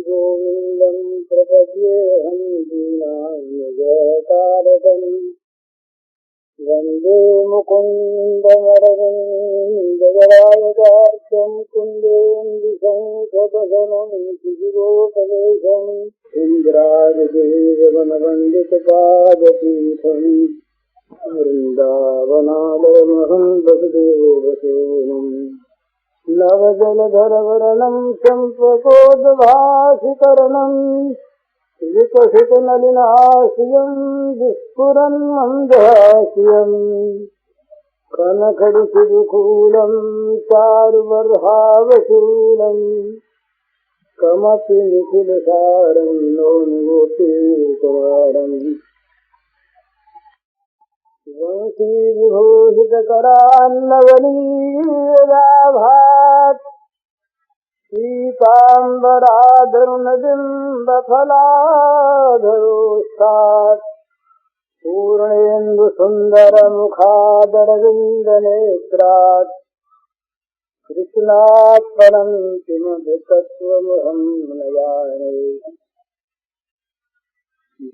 गोविन्दं प्रपद्येऽहं दीनान्यजतारकम् वन्दे मुकुन्दमरविन्ददलायतार्क्यं कुन्देन्दुशङ्खपदनं शिशिरोपवेशम् इन्द्रादिदेववनवन्दितपादपीठम् वृन्दावनालयमहं वसुदेवसूनुम् नवजलधरवर्णं चम्पकोद्भासिकरणं विकसितनलिनाश्रियं विस्फुरन् मन्दहास्यम् कनखडिशिखूलं चारुबर्हावशूलं कमपि निखिलसारं नौनिगोपीकवारम् वंशीविभूषितकरान्नवनीराभात् पीताम्बराधरुणबिम्बफलाधरोष्ठात् पूर्णेन्दुसुन्दरमुखादरविन्दनेत्रात् कृष्णात् परं किमपि तत्त्वमहं न जाने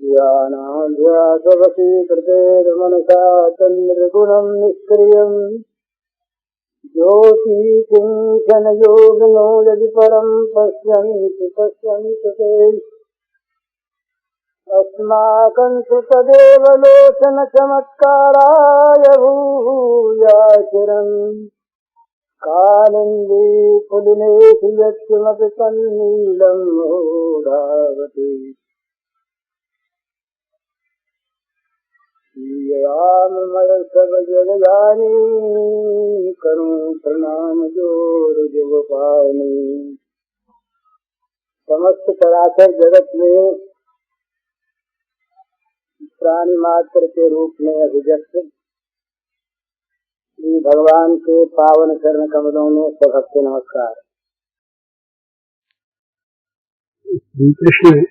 ध्यानाध्यासवशीकृतेर्मनसा तन्निर्गुणं निष्क्रियम् ज्योतिकिञ्चनयोगिनो यदि परं पश्यन्ति ते अस्माकं तु तदेव लोचनचमत्काराय भूयाचिरम् कालिन्दी पुलिनेषु यत्किमपि तन्नीलं मूढावति राममय सब जगजानी करूं प्रणाम जोर जुगपानी। समस्त चराचर जगत में प्राणी मात्र के रूप में अभिव्यक्त श्री भगवान के पावन चरण कमलों में सबके नमस्कार। श्री कृष्ण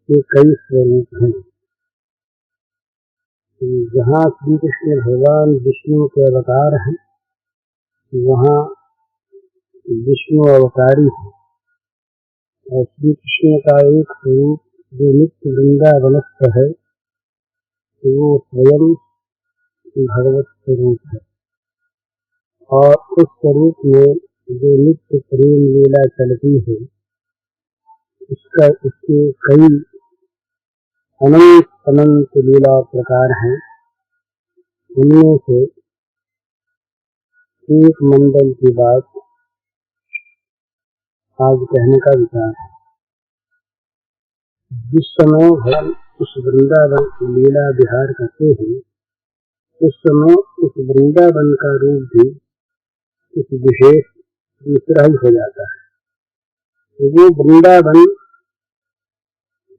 के कई स्वरूप हैं। जहाँ श्री कृष्ण भगवान विष्णु के अवतार हैं, वहाँ विष्णु अवतारी है। और श्री कृष्ण का एक स्वरूप जो नित्य वृंदावनस्थ है, तो वो स्वयं भगवत स्वरूप है। और उस स्वरूप में जो नित्य प्रेम लीला चलती है, इसके कई अनंत अनंत लीला प्रकार हैं। उनमें से एक मंडल की बात आज कहने का विचार है। जिस समय हम उस वृंदावन की लीला विहार करते हैं, उस समय उस वृंदावन का रूप भी कुछ विशेष दूसरा ही हो जाता है। तो ये वृंदावन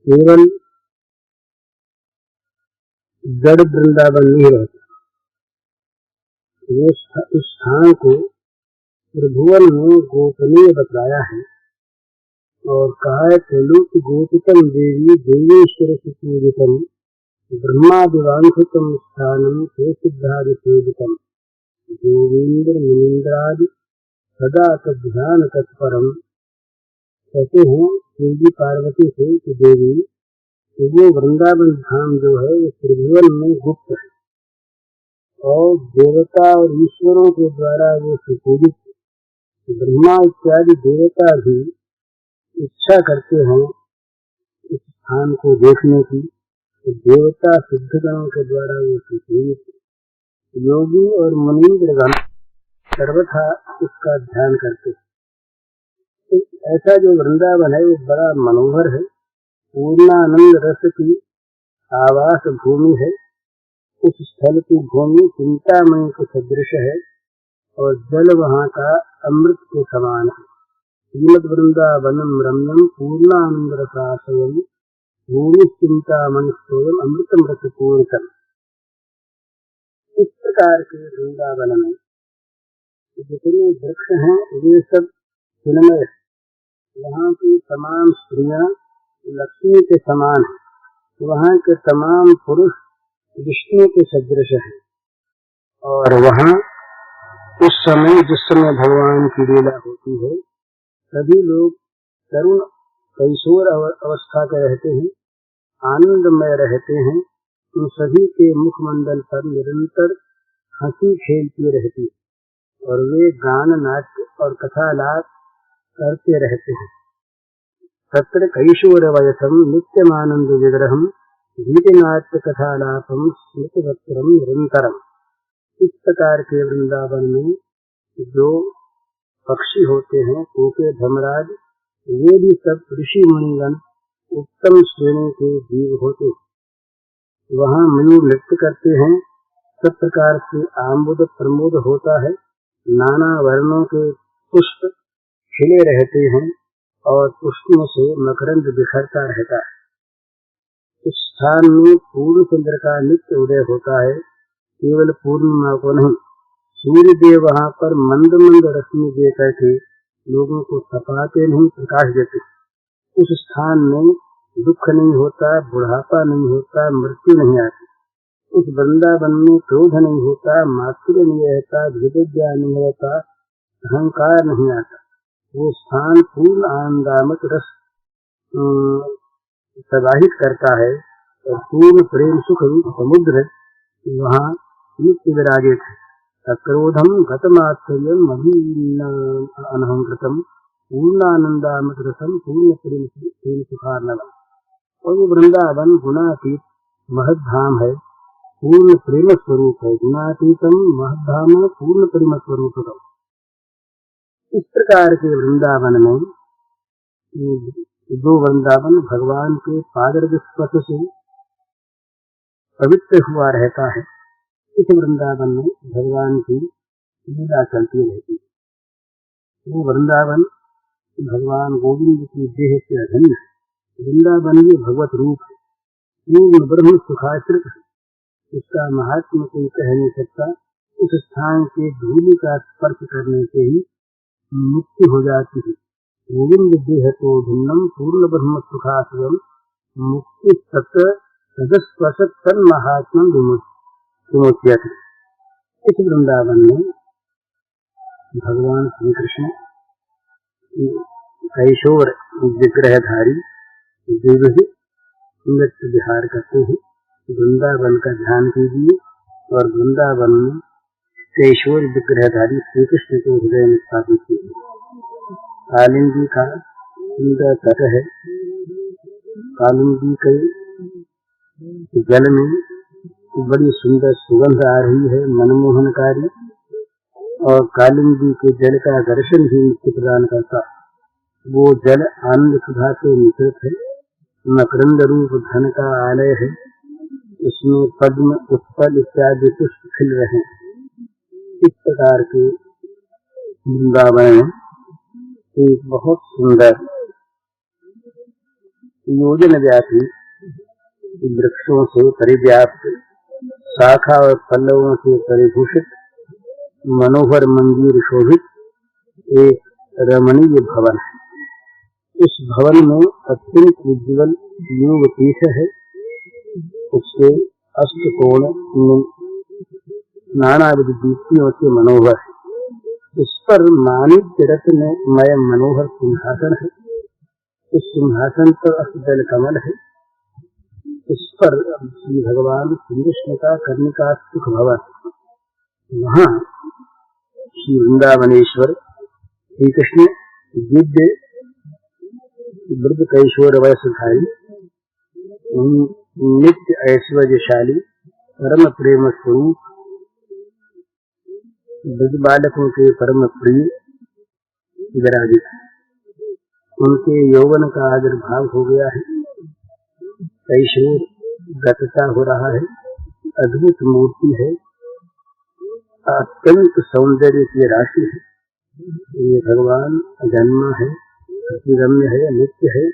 केवल जड़ वृंदावन नहीं रहता। ये इस स्थान को त्रिभुवन में गोपनीय बतलाया है और कहा है त्रिलोक गोपितम देवी देवेश्वर सुपूजितम ब्रह्मादिवांछितम स्थानम ते सिद्धादि सेवितम गोविंद्र मुनीन्द्रादि सदा तद्ध्यान तत्परम। कहते हैं देवी पार्वती से कि देवी ये वृंदावन धाम जो है वो त्रिभुवन में गुप्त है और देवता और ईश्वरों के द्वारा वो सुपूजित है। ब्रह्मा इत्यादि देवता भी इच्छा करते हैं इस स्थान को देखने की, तो देवता सिद्धगणों के द्वारा वो सुपूजित है। योगी और मुनीन्द्रगण सर्वथा इसका ध्यान करते हैं। तो ऐसा जो वृंदावन है वो बड़ा मनोहर है, पूर्णानंद रस की आवास भूमि है। उस स्थल की भूमि चिंतामणि के सदृश है और जल वहाँ का अमृत के समान है। श्रीमद् वृंदावनम रम्यम पूर्णानंद रसाशयम भूमि चिंतामणि स्वयं अमृतम रसपूर्णम। इस प्रकार के वृंदावन में जितने वृक्ष हैं वे सब चिन्मय है। वहाँ की तमाम स्त्रियां लक्ष्मी के समान है। वहाँ के तमाम पुरुष विष्णु के सदृश है। और वहाँ उस समय जिस समय भगवान की लीला होती है, सभी लोग तरुण कैशोर अवस्था के रहते हैं, आनंदमय रहते हैं। उन सभी के मुखमंडल पर निरंतर हंसी खेलती रहती है और वे गान नाट्य और कथालाप करते रहते हैं। तत्र कैशोर वयसम नित्यमानंद विग्रहम गीतनाट्य कथालापम स्मृतिवत्रम निरंतरम। इस प्रकार के वृंदावन में जो पक्षी होते हैं, कोके धर्मराज, वे भी सब ऋषि मुनिगण उत्तम श्रेणी के जीव होते हैं। वहाँ मयूर नृत्य करते हैं, सब प्रकार से आमोद प्रमोद होता है, नाना वर्णों के पुष्प खिले रहते हैं और पुष्पों से मकरंद बिखरता रहता है। इस स्थान में पूर्ण चंद्र का नित्य उदय होता है, केवल पूर्णिमा को नहीं। सूर्य देव वहाँ पर मंद मंद रश्मि दे करके लोगों को तपाते नहीं, प्रकाश देते। उस स्थान में दुख नहीं होता, बुढ़ापा नहीं होता, मृत्यु नहीं आती। उस वृंदावन में क्रोध नहीं होता, मात्सर्य नहीं रहता, भेदज्ञा नहीं रहता, अहंकार नहीं आता। वो स्थान पूर्ण आनंदामृत रस प्रवाहित करता है और पूर्ण प्रेम सुख रूप समुद्र वहाँ नित्य विराजित है। अक्रोधम गतमात्सर्यम अनहंकृतम पूर्णानंदामृत रसम पूर्ण प्रेम सुखार्णवम। और वो वृंदावन गुणातीत महद्धाम है, पूर्ण प्रेम स्वरूप है। गुणातीतम महद्धाम पूर्ण प्रेम स्वरूप है। इस प्रकार के वृंदावन में जो वृंदावन भगवान के पादरज स्पर्श से पवित्र हुआ रहता है, इस वृंदावन में भगवान की लीला चलती रहती है। वो वृंदावन भगवान गोविंद की देह से अभिन्न है। वृंदावन ये भगवत रूप है, पूर्ण ब्रह्म सुखाश्रित है। इसका महात्म्य कोई कह नहीं सकता। उस स्थान के धूलि का स्पर्श करने से ही मुक्ति हो जाती है। गोविंद देह तो भिन्नम पूर्ण ब्रह्म सुखाश्रम मुक्ति सत्य सदस्पर्शत तन महात्म विमोच्यते। इस वृंदावन में भगवान श्री कृष्ण कैशोर विग्रहधारी विविध नृत्य विहार करते हैं। वृंदावन का ध्यान कीजिए और वृंदावन में कैशोर विग्रहधारी श्री कृष्ण को हृदय में स्थापित कीजिए। कालिंदी का सुंदर तट है। कालिंदी के जल में बड़ी सुंदर सुगंध आ रही है, मनमोहनकारी, और कालिंदी के जल का दर्शन भी मुक्ति प्रदान करता। वो जल आनंद सुधा से मिश्रित है, मकरंद रूप धन का आलय है। इसमें पद्म उत्पल इत्यादि पुष्प खिल रहे हैं। इस प्रकार के वृंदावन में एक बहुत सुंदर योजन व्यापी वृक्षों से परिव्याप्त, शाखा और पल्लवों से परिभूषित, मनोहर मंदिर शोभित एक रमणीय भवन है। इस भवन में अत्यंत उज्ज्वल योग पीठ है। उसके अष्टकोण नानाविध दीप्तियों से मनोहर है। इस पर माणिक्य रत्नमय मनोहर सिंहासन है। इस सिंहासन पर अष्टदल कमल है। इस पर श्री भगवान श्री कृष्ण का कर्णिका सुख भवन। वहाँ श्री वृंदावनेश्वर श्री कृष्ण दिव्य वृद्ध कैशोर वयसधारी नित्य ऐश्वर्यशाली परम प्रेम स्वरूप ब्रज बालकों के परम प्रिय विराजित। उनके यौवन का आविर्भाव हो गया है। कैशोर गतता हो रहा है। अद्भुत मूर्ति है, अत्यंत सौंदर्य की राशि है। ये भगवान अजन्मा है, रम्य है, नित्य है।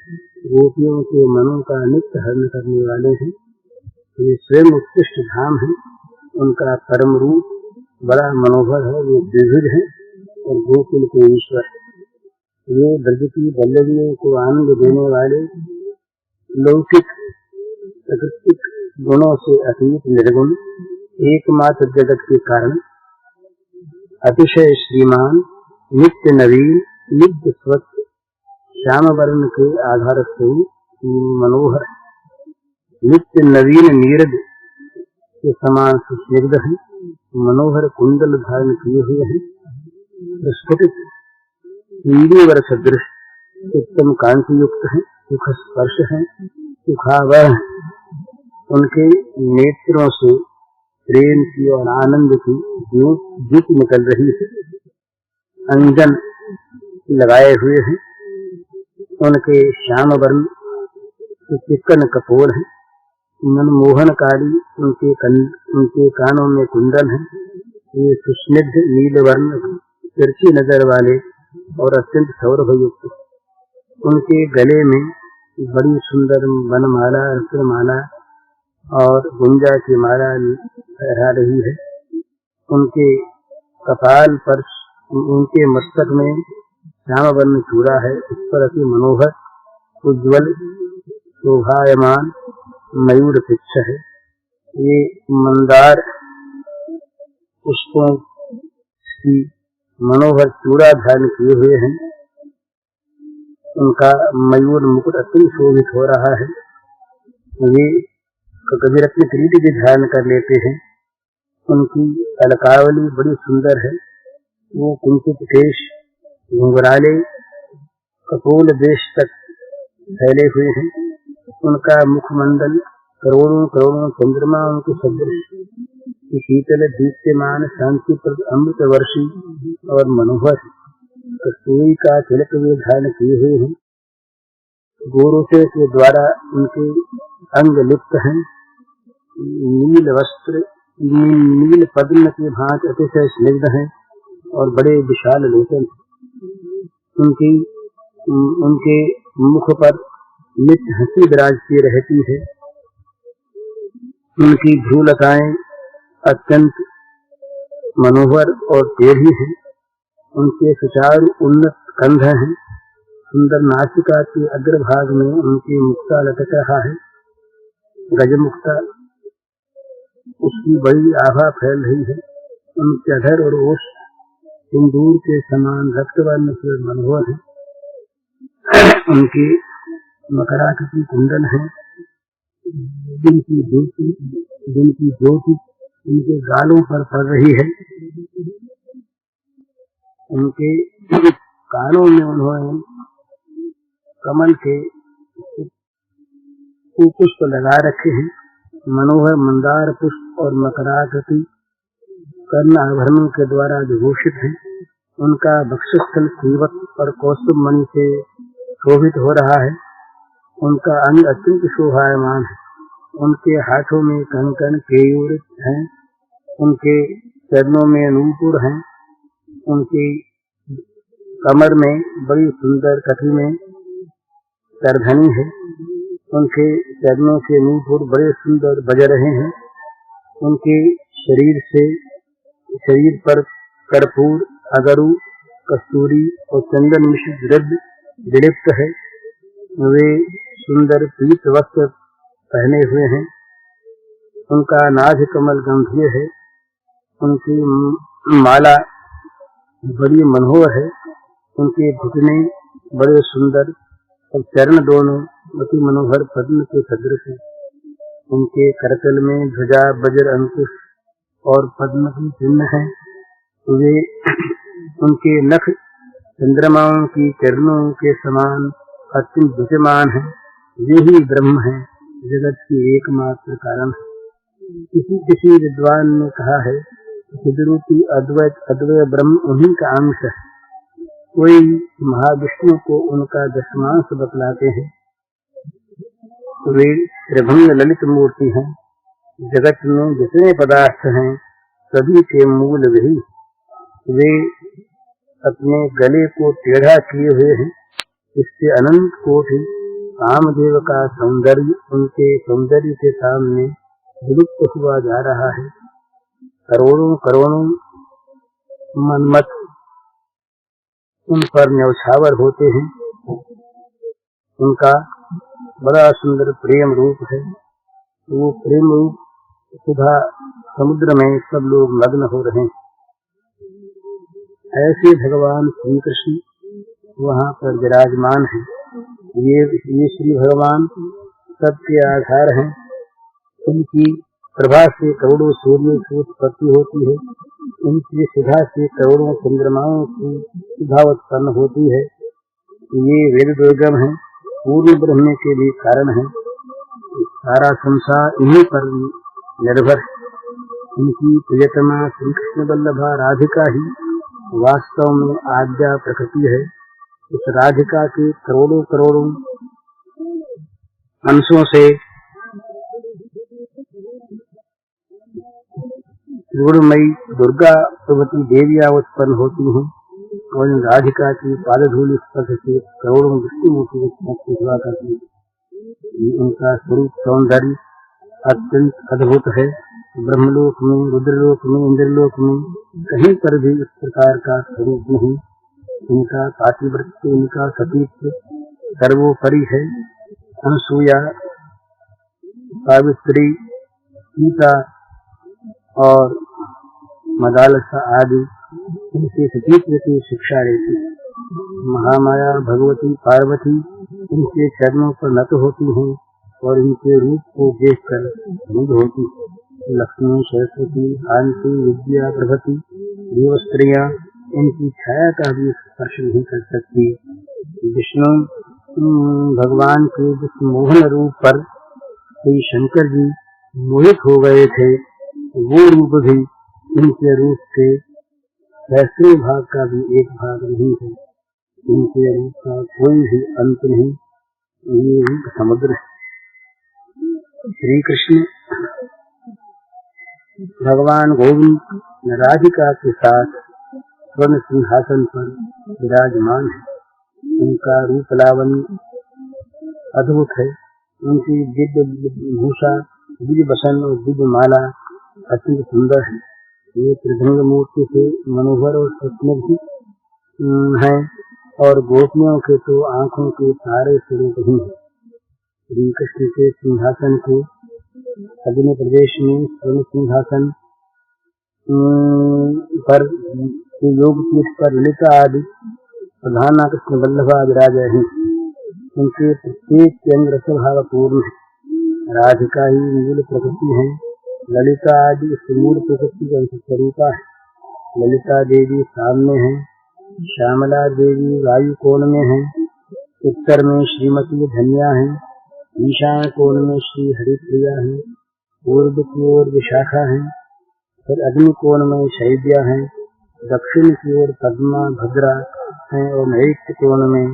गोपियों के मनों का नित्य हरण करने वाले हैं। ये स्वयं उत्कृष्ट धाम है। उनका परम रूप बड़ा मनोहर है। वो विविध है और गोकुल के ईश्वर। ये ब्रज की वल्लभियों को आनंद देने वाले लौकिक प्राकृतिक गुणों से अतीत निर्गुण एकमात्र जगत के कारण अतिशय श्रीमान, नित्य नवीन, नित्य स्वच्छ, श्याम वर्ण के आधार से मनोहर नित्य नवीन नीरज के समान सुस्निग्ध है, मनोहर कुंडल धारण किए हुए हैं, प्रस्फुटित इंद्रियवर सदृश उत्तम कांति युक्त है, सुख स्पर्श है, सुखावह, उनके नेत्रों से प्रेम की और आनंद की ज्योति निकल रही है, अंजन लगाए हुए हैं, उनके श्याम वर्ण चिकन कपोल है, मनमोहनकारी उनके कानों में कुंडल है, ये सुस्निग्ध नील वर्ण तिरछी नजर वाले और अत्यंत सौरभ युक्त, उनके गले में बड़ी सुंदर वनमाला, रत्नमाला और गुंजा की माला लहरा रही है, उनके कपाल पर, उनके मस्तक में श्याम वर्ण चूड़ा है, इस पर अति मनोहर उज्ज्वल शोभायमान मयूर पुच्छ है, ये मंदार पुष्पों की मनोहर चूड़ा धारण किए हुए हैं, उनका मयूर मुकुट अति शोभित हो रहा है, वे गजरत्न किरीट भी धारण कर लेते हैं, उनकी अलकावली बड़ी सुंदर है, वो कुंचित केश घुंघराले कपोल देश तक फैले हुए हैं, उनका मुखमंडल करोड़ों करोड़ों चंद्रमाओं के सदृश शीतल दीप्यमान शांतिप्रद अमृत वर्षी और मनोहर कस्तूरी का तिलक वे धारण किए हुए हैं, गोरोचे के द्वारा उनके अंग लिप्त हैं, नील वस्त्र नील पद्म के भांति अतिशय स्निग्ध हैं और बड़े विशाल लोचन, उनके मुख पर नित्य हंसी विराजती रहती है, उनकी भ्रूलताएं अत्यंत मनोहर और टेढ़ी हैं, उनके सुचारू उन्नत कंध हैं, सुंदर नासिका के अग्रभाग में उनकी मुक्ता लटक रहा है, गजमुक्ता उसकी बड़ी आभा फैल रही है, उनके अधर और ओष्ठ सिंदूर के समान रक्तवर्ण से मनोहर है, उनकी मकराकृति कुंडल है, जिनकी ज्योति उनके गालों पर पड़ रही है, उनके कानों में उन्होंने कमल के पुष्प लगा रखे हैं, मनोहर मंदार पुष्प और मकराकृति कर्ण आभरणों के द्वारा विभूषित है, उनका वक्षस्थल सीवत और कौस्तुभ मणि से शोभित हो रहा है, उनका अंग अत्यंत शोभायमान है, उनके हाथों में कंकण केयूर हैं, उनके चरणों में नूपुर हैं, उनकी कमर में बड़ी सुंदर कटी में करधनी है, उनके चरणों के नूपुर बड़े सुंदर बज रहे हैं, उनके शरीर पर कर्पूर अगरू कस्तूरी और चंदन मिश्रित द्रव्य विलिप्त है, वे सुंदर पीत वस्त्र पहने हुए हैं, उनका नाभ कमल गंभीर है, उनकी माला बड़ी मनोहर है, उनके घुटने बड़े सुंदर और चरण दोनों अति मनोहर पद्म के सदृश है, उनके करतल में ध्वजा वज्र अंकुश और पद्म की चिन्ह है, वे उनके नख चंद्रमाओं की किरणों के समान अत्यंत विद्यमान है, वे ही ब्रह्म है, जगत की एकमात्र कारण है। किसी विद्वान ने कहा है चिद्रूपी अद्वैत अद्वय ब्रह्म उन्हीं का अंश है, कोई महाविष्णु को उनका दशमांश बतलाते हैं, वे त्रिभंग ललित मूर्ति हैं, जगत में जितने पदार्थ हैं सभी के मूल वही, वे अपने गले को टेढ़ा किए हुए हैं, इससे अनंत कोटि कामदेव का सौंदर्य उनके सौंदर्य के सामने विलुप्त हुआ जा रहा है। करोड़ों करोड़ों मनमत उन पर न्यौछावर होते हैं, उनका बड़ा सुंदर प्रेम रूप है, वो प्रेम रूप सुधा समुद्र में सब लोग मग्न हो रहे हैं। ऐसे भगवान श्री कृष्ण वहाँ पर विराजमान है। ये श्री भगवान सबके आधार हैं। इनकी प्रभा से करोड़ों सूर्यों की उत्पत्ति होती है। इनकी सुधा से करोड़ों चंद्रमाओं की सुधा उत्पन्न होती है। ये वेद दुर्गम है, पूर्ण ब्रह्म के भी कारण है। सारा संसार इन्हीं पर निर्भर है। इनकी प्रियतमा श्री कृष्ण वल्लभा राधिका ही वास्तव में आद्या प्रकृति है। इस राधिका के करोड़ों करोड़ों अंशों से गुणमयी दुर्गा प्रभृति देवियां उत्पन्न होती हैं और इन राधिका की पादधूलि स्पर्श से करोड़ों विष्णुमूर्ति उत्पन्न हुआ करती है। उनका स्वरूप सौंदर्य अत्यंत अद्भुत है। ब्रह्मलोक में, रुद्रलोक में, इंद्रलोक में कहीं पर भी इस प्रकार का स्वरूप नहीं। इनका पातिव्रत्य, इनका सतीत्व सर्वोपरि है। अनसूया, सावित्री, सीता और मदालसा आदि इनके सतीत्व की शिक्षा लेती है। महामाया भगवती पार्वती इनके चरणों पर नत होती हैं और इनके रूप को देखकर मुग्ध होती है। लक्ष्मी, सरस्वती, शांति, विद्या प्रभृति देव स्त्रियां इनकी छाया का भी स्पर्श नहीं कर सकती। विष्णु भगवान के जिस मोहन रूप पर श्री शंकर जी मोहित हो गए थे, वो रूप भी इनके रूप के 10वें भाग का भी एक भाग नहीं है। इनके रूप का कोई भी अंत नहीं। ये रूप समुद्र है। श्री कृष्ण भगवान गोविंद राधिका के साथ स्वर्ण सिंहासन पर विराजमान है। उनका रूप लावण्य अद्भुत है। उनकी दिव्य भूषा, दिव्य बसन और दिव्य माला अत्यंत सुंदर है। ये त्रिभंग मूर्ति से मनोहर और स्वप्न भी है और गोपियों के तो आंखों के तारे स्वरूप ही है। श्री कृष्ण के सिंहासन के अग्नि प्रदेश में स्वर्ण सिंहासन पर योग पीठ पर ललिता आदि प्रधान कृष्ण वल्लभा विराजे हैं। उनके प्रत्येक अंग रसभाव पूर्ण है। राधिका ही मूल प्रकृति है। ललिता आदि इस मूल प्रकृति का स्वरूपा है। ललिता देवी सामने है, श्यामला देवी वायु कोण में है, उत्तर में श्रीमती धन्या है, ईशान कोण में श्री हरिप्रिया है, पूर्व की ओर विशाखा है, फिर अग्नि कोण में शैव्या है, दक्षिण की ओर पद्मा भद्रा है और नैऋत्य कोण में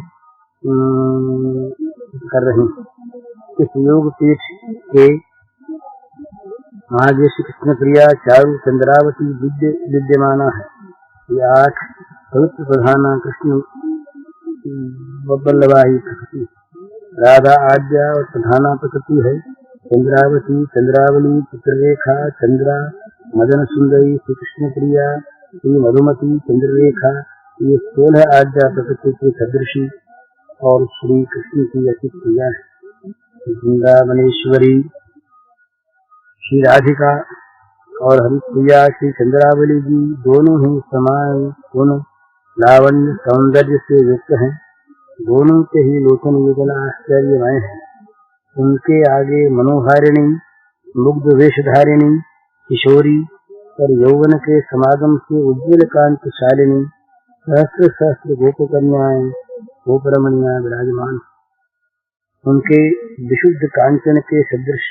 कर रही। इस योग पीठ के महादेव श्री कृष्ण प्रिया चारु चंद्रावती विद्यमाना है। ये 8 पवित्र प्रधान कृष्ण वल्लभाई प्रकृति, राधा आद्या और प्रधाना प्रकृति है। चंद्रावती, चंद्रावली, चित्ररेखा, चंद्रा, मदन सुंदरी, श्री कृष्ण प्रिया, श्री मधुमती, चंद्ररेखा, ये 16 आद्या प्रकृति की सदृशी और श्री कृष्ण की अति प्रिया है। वृंदावनेश्वरी श्री राधिका और हरिप्रिया श्री चंद्रावली जी दोनों ही समान गुण, लावण्य, सौंदर्य से युक्त हैं। दोनों के ही लोचन युगल आश्चर्यमय है। उनके आगे मनोहारिणी, मुग्ध वेशधारिणी, किशोरी और यौवन के समागम से उज्ज्वल कांतिशालिनी सहस्र सहस्र गोप कन्याएं, गोप रमणियां विराजमान। उनके विशुद्ध कांचन के सदृश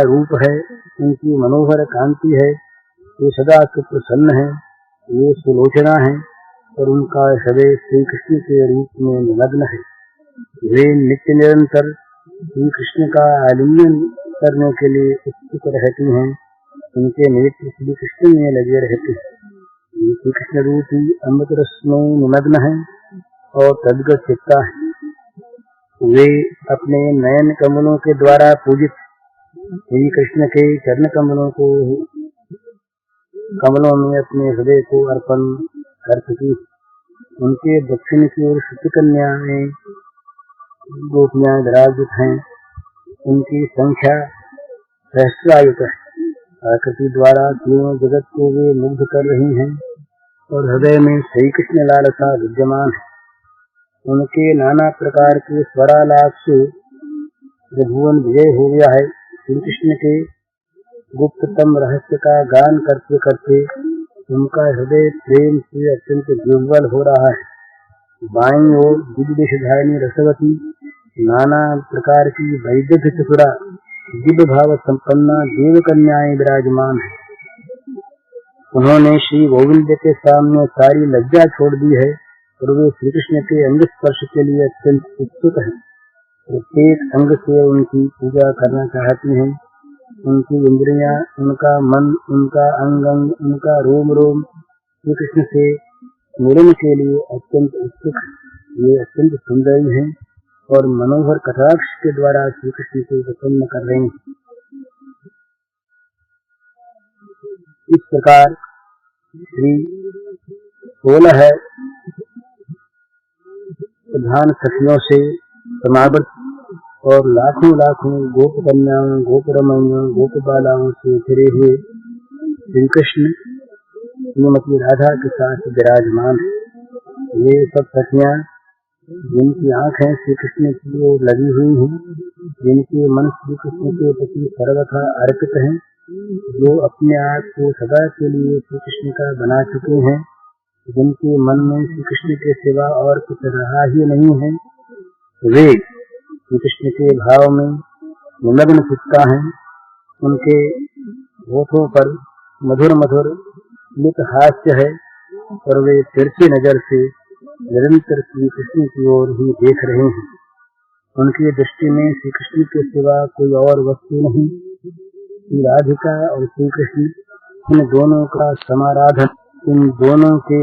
रूप है। उनकी मनोहर कांति है। ये सदा सुप्रसन्न है, ये सुलोचना है और उनका हृदय श्री कृष्ण के रूप में निमग्न है। वे नित्य निरंतर श्री कृष्ण का आलिंगन करने के लिए उत्सुक रहती हैं। उनके नेत्र श्री कृष्ण में लगे रहते हैं। ये श्री कृष्ण रूपी अमृत रस में निमग्न है और तद्गत चित्ता है। वे अपने नयन कमलों के द्वारा पूजित श्री कृष्ण के चरण कमलों में अपने हृदय को अर्पण कर चुकी। उनके दक्षिण की ओर शुद्ध कन्याएं गोपियां विराजित हैं। उनकी संख्या सहस्रायुत है। प्रकृति द्वारा तीनों जगत को वे मुग्ध कर रही हैं और हृदय में श्री कृष्ण लालसा विद्यमान है। उनके नाना प्रकार के स्वरालाप से त्रिभुवन विजय हो गया है। श्री कृष्ण के गुप्ततम रहस्य का गान करते करते उनका हृदय प्रेम से अत्यंत विह्वल हो रहा है। बाईं ओर दिव्यधारिणी रसवती नाना प्रकार की वैदग्ध्य चतुरा दिव्य भाव संपन्ना देव कन्याएं विराजमान है। उन्होंने श्री गोविंद के सामने सारी लज्जा छोड़ दी है और वे श्री कृष्ण के अंग स्पर्श के लिए अत्यंत उत्सुक हैं। प्रत्येक अंग से उनकी पूजा करना चाहती हैं। उनकी इंद्रियां, उनका मन, उनका अंग अंग, उनका रोम रोम श्री कृष्ण से मिलन के लिए अत्यंत उत्सुक है। ये अत्यंत सुंदरी हैं और मनोहर कटाक्ष के द्वारा श्री कृष्ण को प्रसन्न कर रहे हैं। इस प्रकार श्री 16 प्रधान सखियों से समावृत और लाखों लाखों गोप कन्याओं, गोप रमणियों, गोप बालाओं से घिरे हुए श्री कृष्ण श्रीमती राधा के साथ विराजमान है। ये सब सखियां जिनकी आंखें श्री कृष्ण की ओर लगी हुई हैं, जिनके मन श्री कृष्ण के प्रति सर्वथा अर्पित हैं, जो अपने आप को सदा के लिए श्री कृष्ण का बना चुके हैं, जिनके मन में श्री कृष्ण के सिवा और कुछ रहा ही नहीं है, वे श्री कृष्ण के भाव में निमग्न चित्ता हैं। उनके होठों पर मधुर मधुर स्मित हास्य है और वे तिरछी नजर से निरंतर श्री कृष्ण की ओर ही देख रहे हैं। उनकी दृष्टि में श्री कृष्ण के सिवा कोई और वस्तु नहीं। श्री राधिका और श्री कृष्ण, इन दोनों का समाराधन, इन दोनों के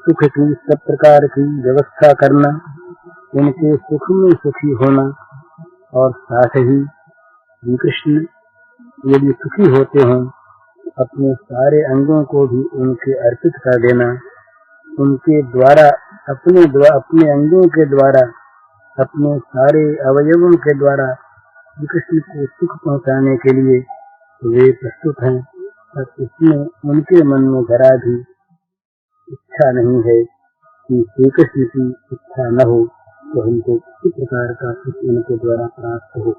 सुख की सब प्रकार की व्यवस्था करना, इनके सुख में सुखी होना और साथ ही श्री कृष्ण यदि सुखी होते हैं अपने सारे अंगों को भी उनके अर्पित कर देना, उनके द्वारा अपने अंगों के द्वारा, अपने सारे अवयवों के द्वारा श्री कृष्ण को सुख पहुंचाने के लिए वे प्रस्तुत हैं। और इसमें उनके मन में जरा भी इच्छा नहीं है कि श्री कृष्ण की इच्छा न हो तो हमको किसी प्रकार का सुख उनके द्वारा प्राप्त हो।